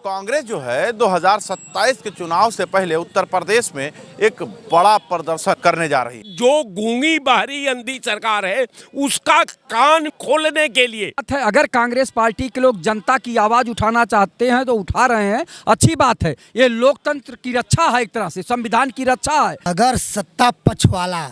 कांग्रेस जो है 2027 के चुनाव से पहले उत्तर प्रदेश में एक बड़ा प्रदर्शन करने जा रही है। जो गूंगी बहरी अंधी सरकार है उसका कान खोलने के लिए अगर कांग्रेस पार्टी के लोग जनता की आवाज उठाना चाहते हैं तो उठा रहे हैं, अच्छी बात है। ये लोकतंत्र की रक्षा है, एक तरह से संविधान की रक्षा है। अगर सत्ता पक्ष वाला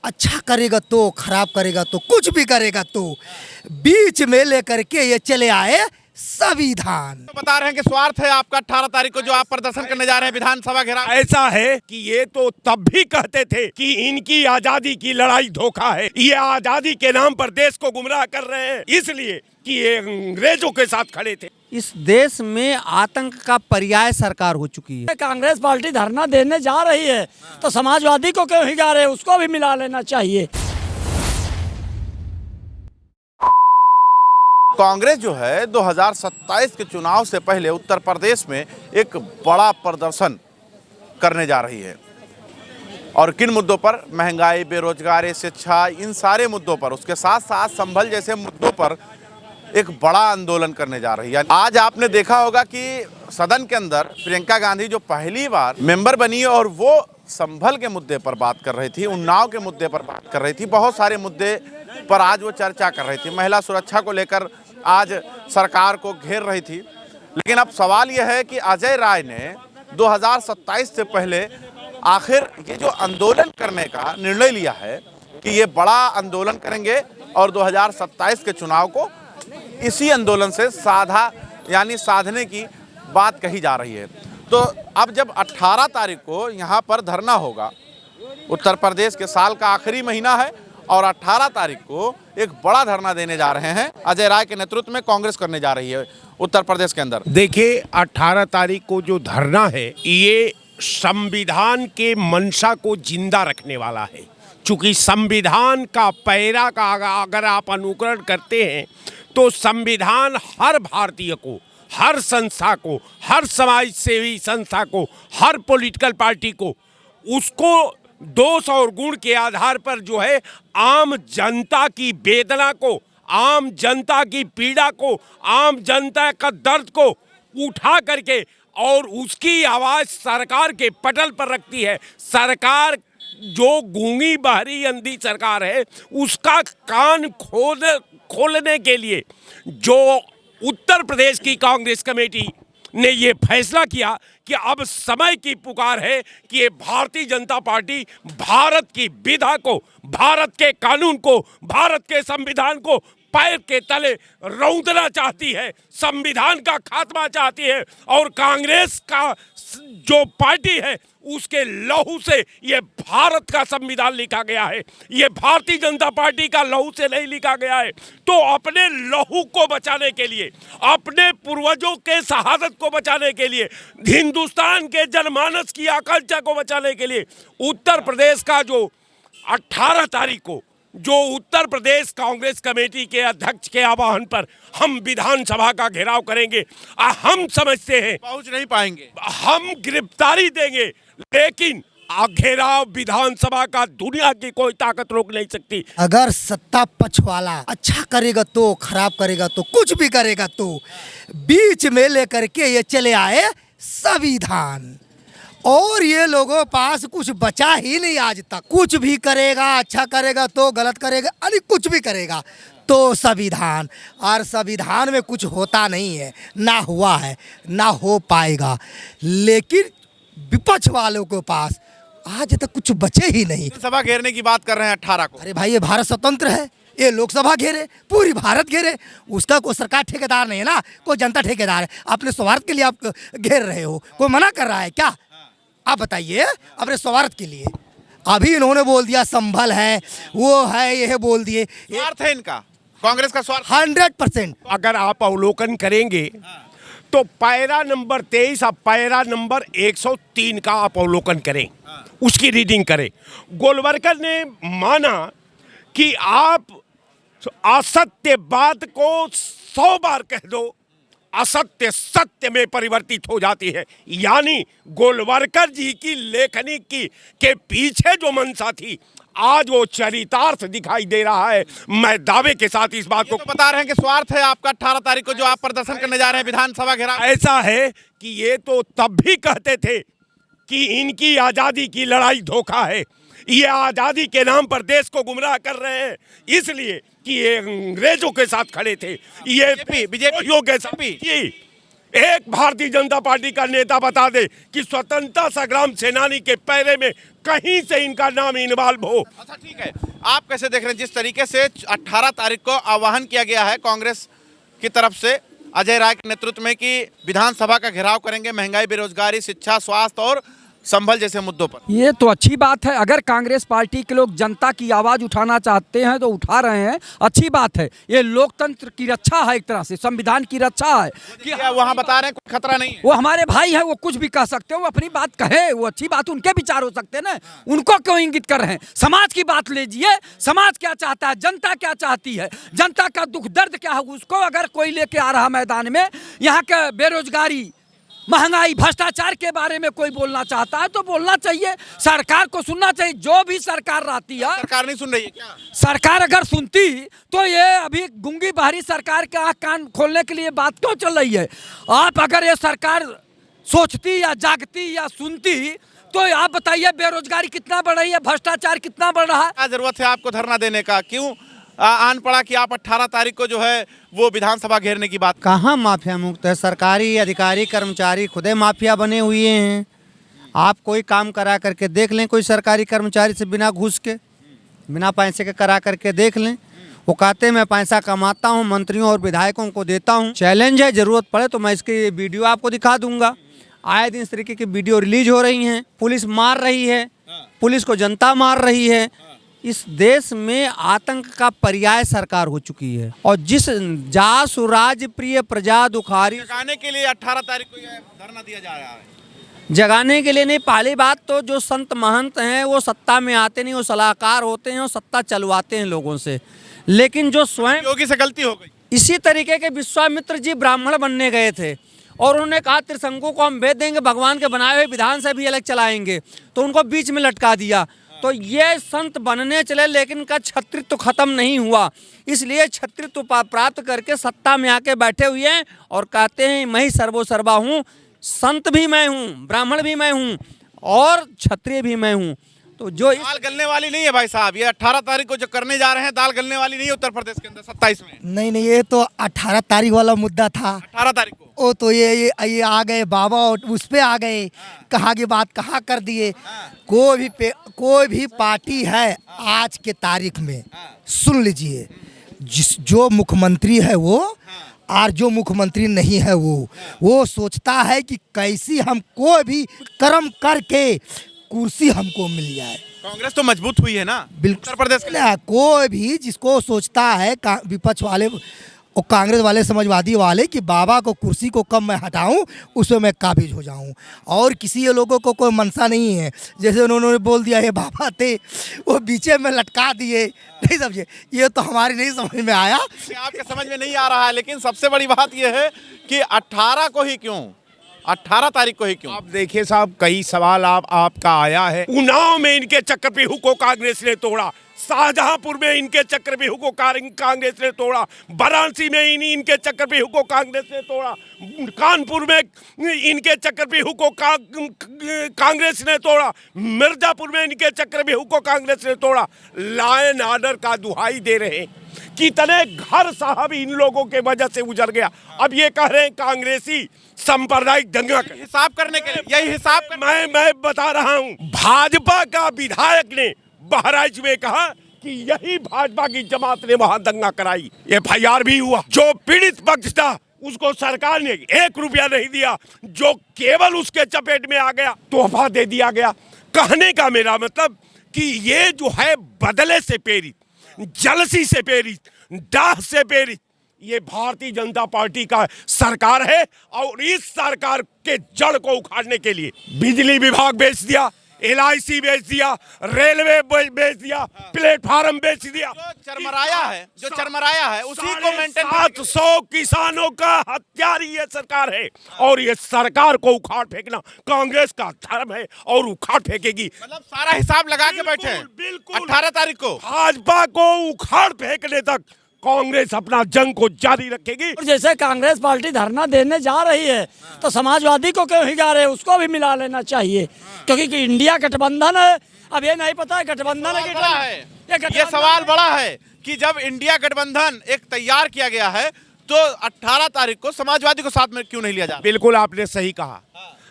अच्छा करेगा तो, खराब करेगा तो, कुछ भी करेगा तो बीच में लेकर के ये चले आए संविधान। तो बता रहे हैं कि स्वार्थ है आपका 18 तारीख को जो आप प्रदर्शन करने जा रहे हैं विधानसभा घेराव। ऐसा है कि ये तो तब भी कहते थे कि इनकी आजादी की लड़ाई धोखा है, ये आजादी के नाम पर देश को गुमराह कर रहे हैं, इसलिए कि ये अंग्रेजों के साथ खड़े थे। इस देश में आतंक का पर्याय सरकार हो चुकी है। कांग्रेस पार्टी धरना देने जा रही है तो समाजवादी को क्यों नहीं जा रहे, उसको भी मिला लेना चाहिए। कांग्रेस जो है 2027 के चुनाव से पहले उत्तर प्रदेश में एक बड़ा प्रदर्शन करने जा रही है। और किन मुद्दों पर? महंगाई, बेरोजगारी, शिक्षा, इन सारे मुद्दों पर, उसके साथ साथ संभल जैसे मुद्दों पर एक बड़ा आंदोलन करने जा रही है। आज आपने देखा होगा कि सदन के अंदर प्रियंका गांधी जो पहली बार मेंबर बनी और वो संभल के मुद्दे पर बात कर रही थी, उन्नाव के मुद्दे पर बात कर रही थी, बहुत सारे मुद्दे पर आज वो चर्चा कर रही थी। महिला सुरक्षा को लेकर आज सरकार को घेर रही थी। लेकिन अब सवाल यह है कि अजय राय ने 2027 से पहले आखिर ये जो आंदोलन करने का निर्णय लिया है कि ये बड़ा आंदोलन करेंगे और 2027 के चुनाव को इसी आंदोलन से साधने की बात कही जा रही है। तो अब जब 18 तारीख को यहाँ पर धरना होगा, उत्तर प्रदेश के साल का आखिरी महीना है और 18 तारीख को एक बड़ा धरना देने जा रहे हैं। अजय राय के नेतृत्व में कांग्रेस करने जा रही है उत्तर प्रदेश के अंदर। देखिए 18 तारीख को जो धरना है ये संविधान के मंशा को जिंदा रखने वाला है। चूंकि संविधान का पैरा का अगर आप अनुकरण करते हैं तो संविधान हर भारतीय को, हर संस्था को, हर समाज सेवी संस्था को, हर पॉलिटिकल पार्टी को उसको दोष और गुण के आधार पर जो है आम जनता की वेदना को, आम जनता की पीड़ा को, आम जनता का दर्द को उठा करके और उसकी आवाज सरकार के पटल पर रखती है। सरकार जो गूंगी बहरी अंधी सरकार है उसका कान खोलने के लिए जो उत्तर प्रदेश की कांग्रेस कमेटी ने ये फैसला किया कि अब समय की पुकार है कि ये भारतीय जनता पार्टी भारत की विधा को, भारत के कानून को, भारत के संविधान को पैर के तले रौंदना चाहती है, संविधान का खात्मा चाहती है। और कांग्रेस का जो पार्टी है उसके लहू से ये भारत का संविधान लिखा गया है, ये भारतीय जनता पार्टी का लहू से नहीं लिखा गया है। तो अपने लहू को बचाने के लिए, अपने पूर्वजों के शहादत को बचाने के लिए, हिंदुस्तान के जनमानस की आकांक्षा को बचाने के लिए उत्तर प्रदेश का जो 18 तारीख को जो उत्तर प्रदेश कांग्रेस कमेटी के अध्यक्ष के आह्वान पर हम विधानसभा का घेराव करेंगे। हम समझते हैं पहुंच नहीं पाएंगे, हम गिरफ्तारी देंगे, लेकिन घेराव विधानसभा का दुनिया की कोई ताकत रोक नहीं सकती। अगर सत्ता पक्ष वाला अच्छा करेगा तो, खराब करेगा तो, कुछ भी करेगा तो बीच में लेकर के ये चले आए संविधान। और ये लोगों पास कुछ बचा ही नहीं आज तक। कुछ भी करेगा, अच्छा करेगा तो, गलत करेगा, अरे कुछ भी करेगा तो संविधान। और संविधान में कुछ होता नहीं है, ना हुआ है, ना हो पाएगा। लेकिन विपक्ष वालों के पास आज तक कुछ बचे ही नहीं। सभा घेरने की बात कर रहे हैं 18 को। अरे भाई ये भारत स्वतंत्र है, ये लोकसभा घेरे, पूरी भारत घेरे, उसका कोई सरकार ठेकेदार नहीं है ना, कोई जनता ठेकेदार है। अपने स्वार्थ के लिए आप घेर रहे हो, कोई मना कर रहा है क्या? आप बताइए, अपने स्वार्थ के लिए। अभी इन्होंने बोल दिया संभल है, वो है, यह बोल दिए। स्वार्थ है इनका, कांग्रेस का स्वार्थ 100%। अगर आप अवलोकन करेंगे तो पैरा नंबर 23 और पैरा नंबर 103 का आप अवलोकन करें, उसकी रीडिंग करें। गोलवलकर ने माना कि आप असत्य बात को 100 बार कह दो, असत्य सत्य में परिवर्तित हो जाती है। यानी गोलवलकर जी की लेखनी के पीछे जो मंशा थी, आज वो चरितार्थ दिखाई दे रहा है। मैं दावे के साथ इस बात ये को तो बता रहे हैं कि स्वार्थ है आपका 18 तारीख को जो आप प्रदर्शन करने जा रहे हैं विधानसभा घेराव। ऐसा है कि ये तो तब भी कहते थे कि इनकी आजादी की लड़ाई धोखा है, ये आजादी के नाम पर देश को गुमराह कर रहे हैं, इसलिए कि ये अंग्रेजों के साथ खड़े थे, ये बीजेपी के साथ। ये एक भारतीय जनता पार्टी का नेता बता दे कि स्वतंत्रता संग्राम सेनानी के पैरे में कहीं से इनका नाम इन्वॉल्व हो। अच्छा ठीक है, आप कैसे देख रहे हैं जिस तरीके से 18 तारीख को आह्वान किया गया है कांग्रेस की तरफ से अजय राय के नेतृत्व में कि विधानसभा का घेराव करेंगे, महंगाई, बेरोजगारी, शिक्षा, स्वास्थ्य और संभल जैसे मुद्दों पर। ये तो अच्छी बात है। अगर कांग्रेस पार्टी के लोग जनता की आवाज़ उठाना चाहते हैं तो उठा रहे हैं, अच्छी बात है। ये लोकतंत्र की रक्षा है, एक तरह से संविधान की रक्षा है कि वहां बता रहे हैं कोई खतरा नहीं है। वो हमारे भाई हैं, वो कुछ भी कह सकते हैं, वो अपनी बात कहे, वो अच्छी बात, उनके विचार हो सकते हैं ना, उनको क्यों इंगित कर रहे हैं। समाज की बात लीजिए, समाज क्या चाहता है, जनता क्या चाहती है, जनता का दुख दर्द क्या है, उसको अगर कोई लेके आ रहा मैदान में, यहाँ के बेरोजगारी, महंगाई, भ्रष्टाचार के बारे में कोई बोलना चाहता है तो बोलना चाहिए, सरकार को सुनना चाहिए। जो भी सरकार रहती है, सरकार नहीं सुन रही है क्या? सरकार अगर सुनती तो ये अभी गूंगी बहरी सरकार के आँख कान खोलने के लिए बात क्यों चल रही है। आप अगर ये सरकार सोचती या जागती या सुनती तो आप बताइए बेरोजगारी कितना बढ़ रही है, भ्रष्टाचार कितना बढ़ रहा है। क्या जरूरत है आपको धरना देने का? क्यों आन पड़ा कि आप 18 तारीख को जो है वो विधानसभा घेरने की बात? कहाँ माफिया मुक्त है, सरकारी अधिकारी कर्मचारी खुदे माफिया बने हुए हैं। आप कोई काम करा करके देख लें, कोई सरकारी कर्मचारी से बिना घूस के, बिना पैसे के करा करके देख लें। वो कहते हैं मैं पैसा कमाता हूँ, मंत्रियों और विधायकों को देता हूँ। चैलेंज है, ज़रूरत पड़े तो मैं इसकी वीडियो आपको दिखा दूंगा। आए दिन इस तरीके की वीडियो रिलीज हो रही हैं। पुलिस मार रही है, पुलिस को जनता मार रही है। इस देश में आतंक का पर्याय सरकार हो चुकी है और जिस जासु राज प्रिय प्रजा दुखारी जगाने के लिए 18 तारीख को यह धरना दिया जा रहा है। जगाने के लिए नहीं, पहली बात तो जो संत महंत हैं वो सत्ता में आते नहीं, वो सलाहकार होते हैं और सत्ता चलवाते हैं लोगों से। लेकिन जो स्वयं योगी से गलती हो गई। इसी तरीके के विश्वामित्र जी ब्राह्मण बनने गए थे और उन्होंने कहा त्रिशंकु को हम भेज देंगे, भगवान के बनाए हुए विधान से भी अलग चलाएंगे, तो उनको बीच में लटका दिया। तो ये संत बनने चले लेकिन का छत्रित्व खत्म नहीं हुआ, इसलिए छत्रित्व प्राप्त करके सत्ता में आके बैठे हुए हैं और कहते हैं मैं ही सर्वोसर्वा हूँ, संत भी मैं हूँ, ब्राह्मण भी मैं हूँ और क्षत्रिय भी मैं हूँ। तो जो दाल गलने वाली नहीं है भाई साहब, ये 18 तारीख को जो करने जा रहे हैं दाल गलने वाली नहीं है उत्तर प्रदेश के अंदर 27 में। नहीं नहीं, ये तो 18 तारीख वाला मुद्दा था। 18 तारीख को ओ तो ये आ गए बाबा और उस पे आ गए, कहाँ की बात कहाँ कर दिए। कोई भी पार्टी है आज के तारीख में, सुन लीजिए, जो मुख्यमंत्री है वो और जो मुख्यमंत्री नहीं है वो सोचता है कि कैसी हम कोई भी कर्म करके कुर्सी हमको मिल जाए। कांग्रेस तो मजबूत हुई है ना बिल्कुल। उत्तर प्रदेश के। कोई भी जिसको सोचता है विपक्ष वाले और कांग्रेस वाले, समाजवादी वाले, कि बाबा को कुर्सी को कम मैं हटाऊं, उसमें मैं काबिज हो जाऊं, और किसी ये लोगों को कोई मनसा नहीं है। जैसे उन्होंने बोल दिया ये बाबा थे, वो बीचे में लटका दिए, नहीं समझे, ये तो हमारी नहीं समझ में आया। आपके समझ में नहीं आ रहा है, लेकिन सबसे बड़ी बात यह है कि 18 को ही क्यों, 18 तारीख को ही क्यों? आप देखिए साहब, कई सवाल आपका आया है। उन्नाव में इनके चक्रव्यूह को कांग्रेस ने तोड़ा, शाहजहांपुर में इनके चक्रव्यूह को कांग्रेस ने तोड़ा, वाराणसी में इनके चक्रव्यूह को कांग्रेस ने तोड़ा, कानपुर में इनके चक्रव्यूह को कांग्रेस ने तोड़ा, मिर्जापुर में इनके चक्रव्यूह को कांग्रेस ने तोड़ा। लायन ऑर्डर का दुहाई दे रहे हैं, कितने घर साहब इन लोगों के वजह से उजड़ गया। अब ये कह रहे हैं कांग्रेसी सांप्रदायिक दंगा हिसाब करने के लिए, यही हिसाब मैं बता रहा हूँ। भाजपा का विधायक ने बहराइच में कहा कि यही भाजपा की जमात ने वहां दंगा कराई। FIR भी हुआ। जो पीड़ित पक्ष था उसको सरकार ने 1 रुपया नहीं दिया, जो केवल उसके चपेट में आ गया तोहफा दे दिया गया। कहने का मेरा मतलब कि ये जो है बदले से प्रेरित, जलसी से प्रेरित, डाह से प्रेरित, ये भारतीय जनता पार्टी का सरकार है और इस सरकार के जड़ को उखाड़ने के लिए बिजली विभाग बेच दिया, LIC बेच दिया, रेलवे बेच दिया, प्लेटफार्म बेच दिया। जो चरमराया है उसी को मेंटेन 700 किसानों का हत्यारी ये सरकार है, और ये सरकार को उखाड़ फेंकना कांग्रेस का धर्म है और उखाड़ फेंकेगी। मतलब सारा हिसाब लगा के बैठे हैं। बिल्कुल 18 तारीख को भाजपा को उखाड़ फेंकने तक कांग्रेस अपना जंग को जारी रखेगी। और जैसे कांग्रेस पार्टी धरना देने जा रही है तो समाजवादी को क्यों ही जा रहे हैं, उसको भी मिला लेना चाहिए, क्योंकि इंडिया गठबंधन है। अब ये नहीं पता है गठबंधन है कि बड़ा है। ये सवाल बड़ा है कि जब इंडिया गठबंधन एक तैयार किया गया है तो 18 तारीख को समाजवादी को साथ में क्यों नहीं लिया जा रहा? बिल्कुल आपने सही कहा,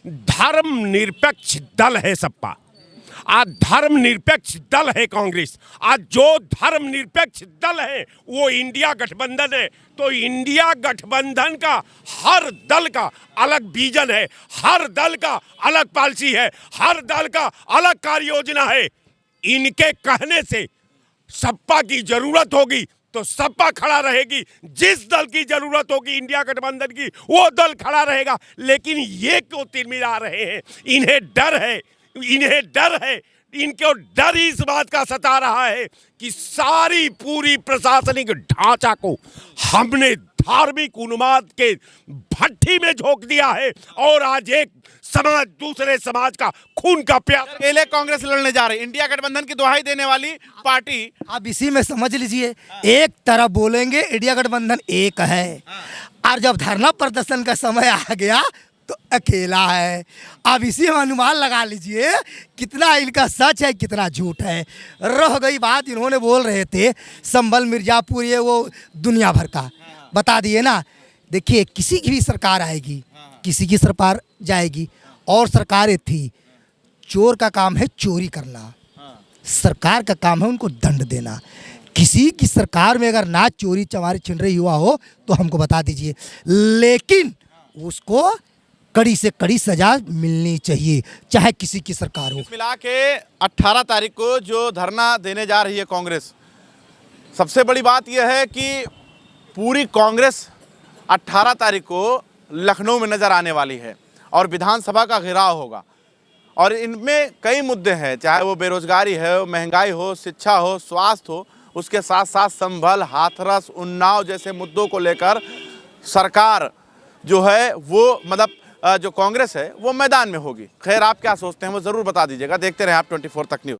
धर्मनिरपेक्ष दल है सपा, आज धर्मनिरपेक्ष दल है कांग्रेस। आज जो धर्मनिरपेक्ष दल है वो इंडिया गठबंधन है। तो इंडिया गठबंधन का हर दल का अलग विजन है, हर दल का अलग पॉलिसी है, हर दल का अलग कार्य योजना है। इनके कहने से सपा की जरूरत होगी तो सपा खड़ा रहेगी, जिस दल की जरूरत होगी इंडिया गठबंधन की वो दल खड़ा रहेगा। लेकिन ये क्यों तिरमिरा रहे हैं? इन्हें डर है, इनको डर इस बात का सता रहा है कि सारी पूरी प्रशासनिक ढांचा को हमने धार्मिक उन्माद के भट्टी में झोंक दिया है, और आज एक समाज दूसरे समाज का खून का प्यास। अकेले कांग्रेस लड़ने जा रही, इंडिया गठबंधन की दुहाई देने वाली पार्टी। आप इसी में समझ लीजिए, एक तरफ बोलेंगे इंडिया गठबंधन एक है, और जब धरना प्रदर्शन का समय आ गया तो अकेला है। अब इसी में अनुमान लगा लीजिए कितना इनका सच है कितना झूठ है। रह गई बात, इन्होंने बोल रहे थे संभल मिर्जापुर ये वो दुनिया भर का बता दिए ना। देखिए किसी की भी सरकार आएगी, किसी की सरकार जाएगी, और सरकारें थी, चोर का काम है चोरी करना, सरकार का काम है उनको दंड देना। किसी की सरकार में अगर ना चोरी चमारी छिनरी हुआ हो तो हमको बता दीजिए, लेकिन उसको कड़ी से कड़ी सजा मिलनी चाहिए, चाहे किसी की सरकार हो। मिला के 18 तारीख को जो धरना देने जा रही है कांग्रेस, सबसे बड़ी बात यह है कि पूरी कांग्रेस 18 तारीख को लखनऊ में नजर आने वाली है और विधानसभा का घेराव होगा। और इनमें कई मुद्दे हैं, चाहे वो बेरोजगारी है, महंगाई हो, शिक्षा हो, स्वास्थ्य हो, उसके साथ साथ संभल, हाथरस, उन्नाव जैसे मुद्दों को लेकर सरकार जो है वो मतलब जो कांग्रेस है वो मैदान में होगी। खैर आप क्या सोचते हैं वो ज़रूर बता दीजिएगा। देखते रहें आप 24 तक न्यूज़।